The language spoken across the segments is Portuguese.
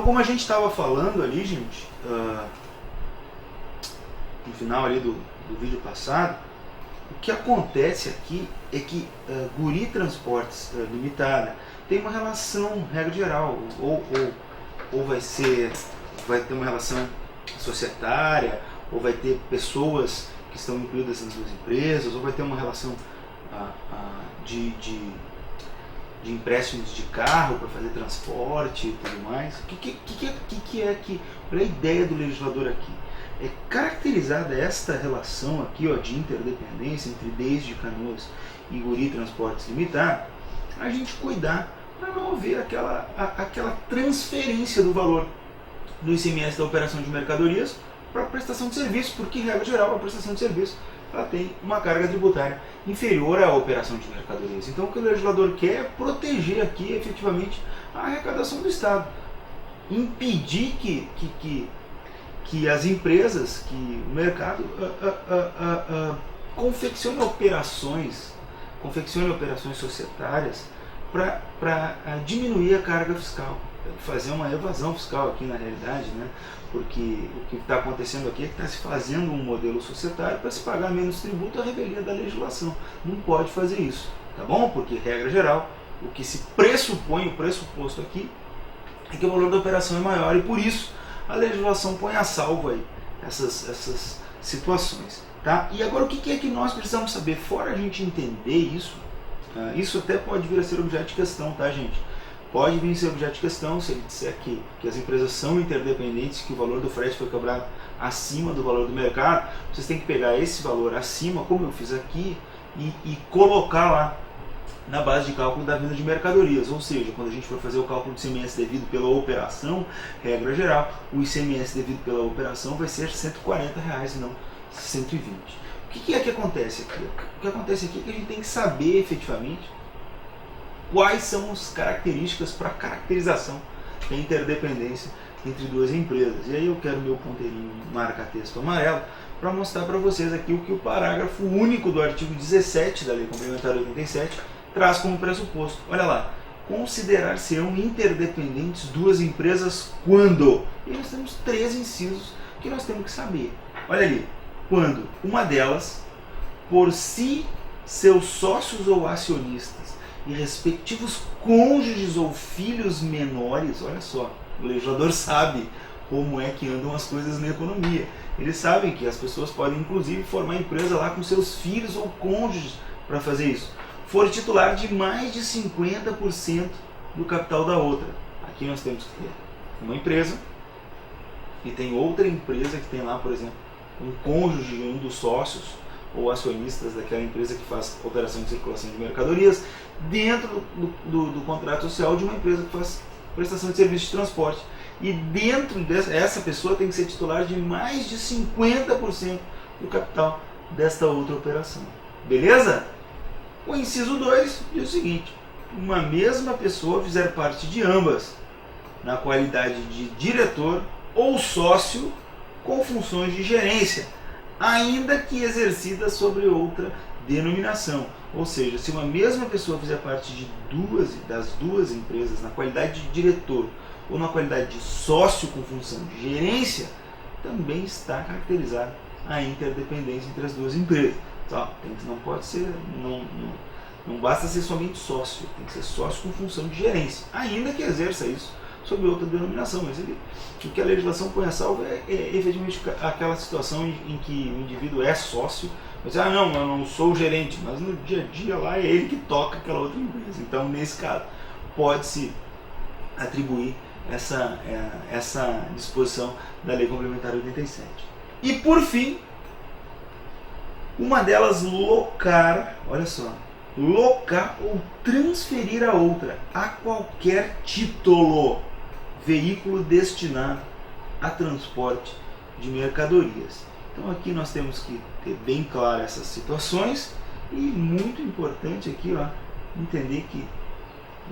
como a gente estava falando ali, gente, no final ali do vídeo passado, o que acontece aqui é que Guri Transportes Limitada tem uma relação, regra geral, ou vai ter uma relação societária, ou vai ter pessoas que estão incluídas nas duas empresas, ou vai ter uma relação de empréstimos de carro para fazer transporte e tudo mais. Qual é a ideia do legislador aqui? É caracterizada esta relação aqui, ó, de interdependência entre Desde Canoas e Guri Transportes Limitada, a gente cuidar para não haver aquela transferência do valor do ICMS da operação de mercadorias para a prestação de serviço, porque, regra geral, a prestação de serviço ela tem uma carga tributária inferior à operação de mercadorias. Então, o que o legislador quer é proteger aqui, efetivamente, a arrecadação do Estado. Impedir que as empresas, que o mercado confeccione operações societárias para diminuir a carga fiscal, fazer uma evasão fiscal aqui na realidade, né? Porque o que está acontecendo aqui é que está se fazendo um modelo societário para se pagar menos tributo à revelia da legislação. Não pode fazer isso, tá bom? Porque, regra geral, o que se pressupõe, o pressuposto aqui, é que o valor da operação é maior e por isso a legislação põe a salvo aí essas situações, tá? E agora o que é que nós precisamos saber? Fora a gente entender isso, isso até pode vir a ser objeto de questão, tá, gente? Pode vir a ser objeto de questão se ele disser que as empresas são interdependentes, que o valor do frete foi cobrado acima do valor do mercado. Vocês têm que pegar esse valor acima, como eu fiz aqui, e colocar lá na base de cálculo da venda de mercadorias. Ou seja, quando a gente for fazer o cálculo do ICMS devido pela operação, regra geral, o ICMS devido pela operação vai ser R$140 e não 120. O que é que acontece aqui? O que acontece aqui é que a gente tem que saber efetivamente quais são as características para caracterização da interdependência entre duas empresas. E aí eu quero meu ponteirinho marca-texto amarelo para mostrar para vocês aqui o que o parágrafo único do artigo 17 da Lei Complementar 87 traz como pressuposto. Olha lá, considerar-se-ão interdependentes duas empresas quando? E nós temos 3 incisos que nós temos que saber. Olha ali, quando uma delas, por si, seus sócios ou acionistas e respectivos cônjuges ou filhos menores, olha só, o legislador sabe como é que andam as coisas na economia. Eles sabem que as pessoas podem inclusive formar empresa lá com seus filhos ou cônjuges para fazer isso. For titular de mais de 50% do capital da outra. Aqui nós temos que ter uma empresa e tem outra empresa que tem lá, por exemplo, um cônjuge de um dos sócios ou acionistas daquela empresa que faz operação de circulação de mercadorias dentro do contrato social de uma empresa que faz prestação de serviço de transporte. E dentro dessa pessoa tem que ser titular de mais de 50% do capital desta outra operação. Beleza? O inciso 2 diz o seguinte: uma mesma pessoa fizer parte de ambas, na qualidade de diretor ou sócio com funções de gerência, ainda que exercida sobre outra denominação. Ou seja, se uma mesma pessoa fizer parte de das duas empresas na qualidade de diretor ou na qualidade de sócio com função de gerência, também está caracterizada a interdependência entre as duas empresas. Então, não pode ser, não basta ser somente sócio, tem que ser sócio com função de gerência, ainda que exerça isso sob outra denominação. Mas o que a legislação põe a salvo é efetivamente aquela situação em que o indivíduo é sócio, mas não, eu não sou o gerente, mas no dia a dia lá é ele que toca aquela outra empresa. Então, nesse caso, pode-se atribuir essa disposição da Lei Complementar 87. E por fim, uma delas locar, olha só, locar ou transferir a outra, a qualquer título, veículo destinado a transporte de mercadorias. Então aqui nós temos que ter bem claro essas situações e muito importante aqui, ó, entender que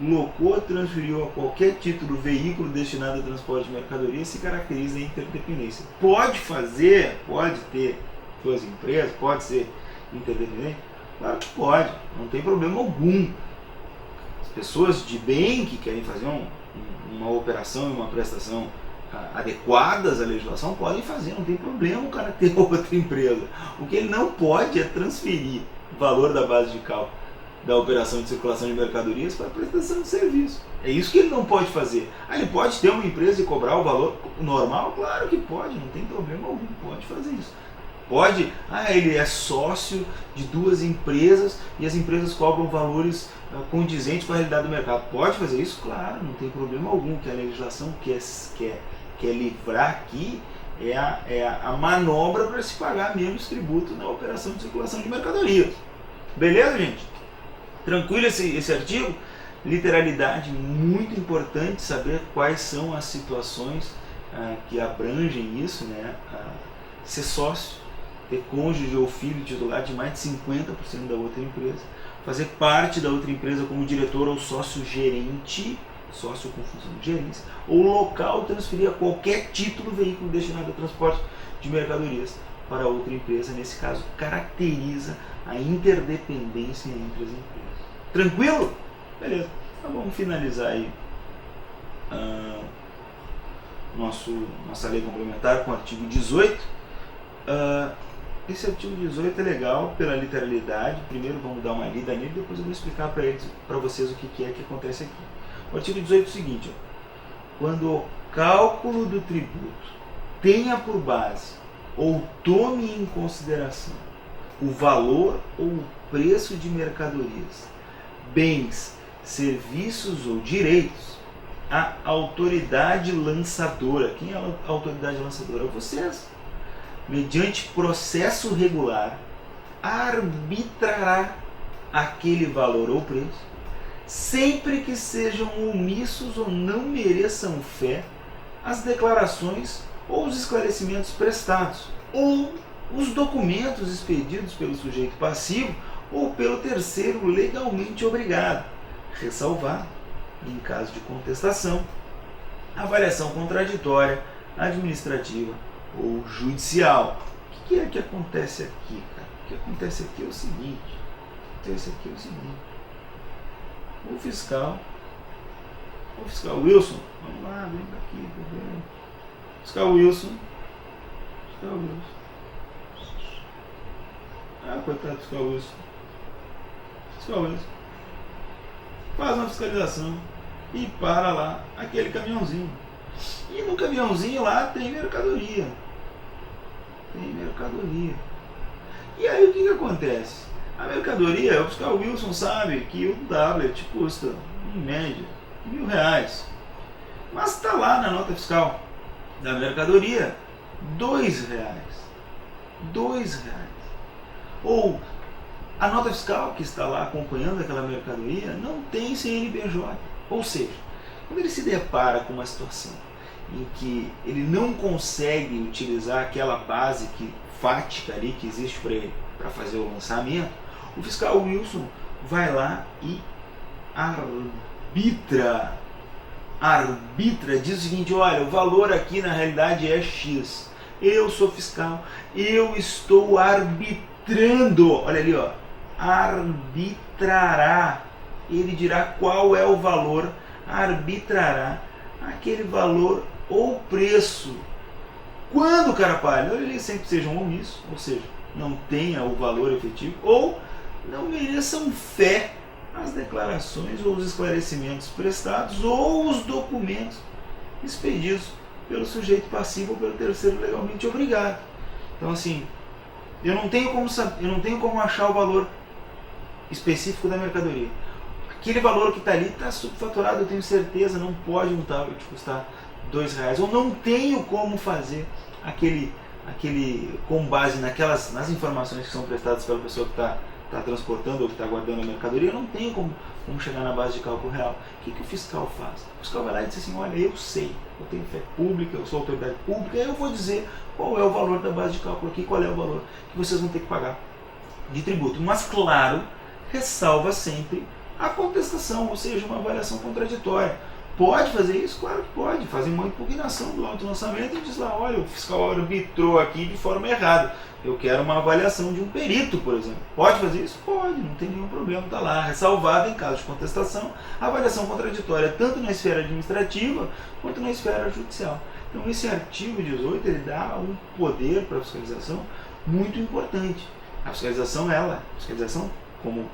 locou, transferiu a qualquer título veículo destinado a transporte de mercadorias se caracteriza a interdependência. Pode ter duas empresas, pode ser interdependente? Claro que pode, não tem problema algum. pessoas de bem que querem fazer uma operação e uma prestação adequadas à legislação podem fazer, não tem problema o cara ter outra empresa. O que ele não pode é transferir o valor da base de cálculo da operação de circulação de mercadorias para a prestação de serviço. É isso que ele não pode fazer. Ele pode ter uma empresa e cobrar o valor normal? Claro que pode, não tem problema algum, pode fazer isso. Pode, ele é sócio de duas empresas e as empresas cobram valores condizentes com a realidade do mercado. Pode fazer isso? Claro, não tem problema algum. Que a legislação quer livrar aqui é a manobra para se pagar menos tributo na operação de circulação de mercadorias. Beleza, gente? Tranquilo esse artigo? Literalidade, muito importante saber quais são as situações que abrangem isso, né? Ser sócio, ter cônjuge ou filho titular de mais de 50% da outra empresa, fazer parte da outra empresa como diretor ou sócio gerente, sócio com função de gerência, ou local transferir a qualquer título veículo destinado a transporte de mercadorias para outra empresa, nesse caso caracteriza a interdependência entre as empresas. Tranquilo? Beleza. Então vamos finalizar aí nossa lei complementar com o artigo 18. Esse artigo 18 é legal pela literalidade. Primeiro vamos dar uma lida nele, depois eu vou explicar para vocês o que é que acontece aqui. O artigo 18 é o seguinte: quando o cálculo do tributo tenha por base ou tome em consideração o valor ou o preço de mercadorias, bens, serviços ou direitos, a autoridade lançadora, quem é a autoridade lançadora? Vocês, mediante processo regular, arbitrará aquele valor ou preço, sempre que sejam omissos ou não mereçam fé as declarações ou os esclarecimentos prestados, ou os documentos expedidos pelo sujeito passivo ou pelo terceiro legalmente obrigado, ressalvar, em caso de contestação, a avaliação contraditória, administrativa ou judicial. O que é que acontece aqui, cara? O que acontece aqui é o seguinte: o fiscal Wilson, vamos lá, vem aqui, fiscal Wilson, coitado do fiscal Wilson, faz uma fiscalização e para lá aquele caminhãozinho. E no caminhãozinho lá tem mercadoria. E aí o que acontece? A mercadoria, o fiscal Wilson sabe que o tablet custa, em média, R$1.000. Mas está lá na nota fiscal da mercadoria R$2. Ou a nota fiscal que está lá acompanhando aquela mercadoria não tem CNPJ. Ou seja, quando ele se depara com uma situação em que ele não consegue utilizar aquela base fática ali que existe para ele para fazer o lançamento, o fiscal Wilson vai lá e arbitra, diz o seguinte: olha, o valor aqui na realidade é X. Eu sou fiscal, eu estou arbitrando, olha ali, arbitrará. Ele dirá qual é o valor, arbitrará aquele valor ou preço. Quando o cara paga, ele sempre seja um omisso, ou seja, não tenha o valor efetivo, ou não mereçam fé as declarações ou os esclarecimentos prestados ou os documentos expedidos pelo sujeito passivo ou pelo terceiro legalmente obrigado. Então, assim, eu não tenho como achar o valor específico da mercadoria. Aquele valor que está ali está subfaturado, eu tenho certeza, não pode um tablet custar R$2. Ou não tenho como fazer aquele com base nas informações que são prestadas pela pessoa que está transportando ou que está guardando a mercadoria, eu não tenho como chegar na base de cálculo real. O que o fiscal faz? O fiscal vai lá e diz assim: olha, eu sei, eu tenho fé pública, eu sou autoridade pública, eu vou dizer qual é o valor da base de cálculo aqui, qual é o valor que vocês vão ter que pagar de tributo. Mas, claro, ressalva sempre a contestação, ou seja, uma avaliação contraditória. Pode fazer isso? Claro que pode. Fazer uma impugnação do auto-lançamento e diz lá, olha, o fiscal arbitrou aqui de forma errada. Eu quero uma avaliação de um perito, por exemplo. Pode fazer isso? Pode, não tem nenhum problema. Está lá, ressalvado em caso de contestação, a avaliação contraditória, tanto na esfera administrativa quanto na esfera judicial. Então esse artigo 18 ele dá um poder para a fiscalização muito importante. A fiscalização, como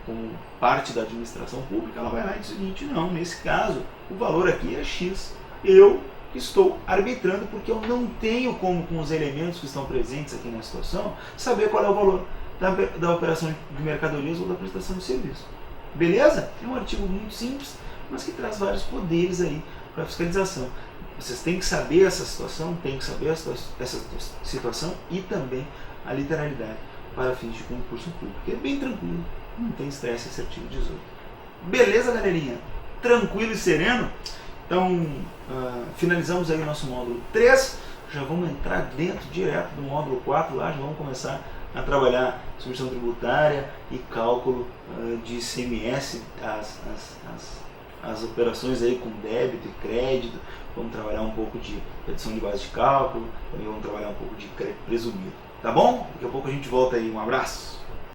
parte da administração pública, ela vai lá e diz o seguinte, não, nesse caso, o valor aqui é X. Eu estou arbitrando porque eu não tenho como, com os elementos que estão presentes aqui na situação, saber qual é o valor da operação de mercadorias ou da prestação de serviço. Beleza? É um artigo muito simples, mas que traz vários poderes aí para a fiscalização. Vocês têm que saber essa situação, essa situação e também a literalidade para fins de concurso público. É bem tranquilo, não tem estresse esse artigo 18. Beleza, galerinha? Tranquilo e sereno? Então, finalizamos aí o nosso módulo 3, já vamos entrar direto do módulo 4 lá, já vamos começar a trabalhar submissão tributária e cálculo de ICMS, as operações aí com débito e crédito, vamos trabalhar um pouco de redução de base de cálculo, também vamos trabalhar um pouco de crédito presumido. Tá bom? Daqui a pouco a gente volta aí, um abraço!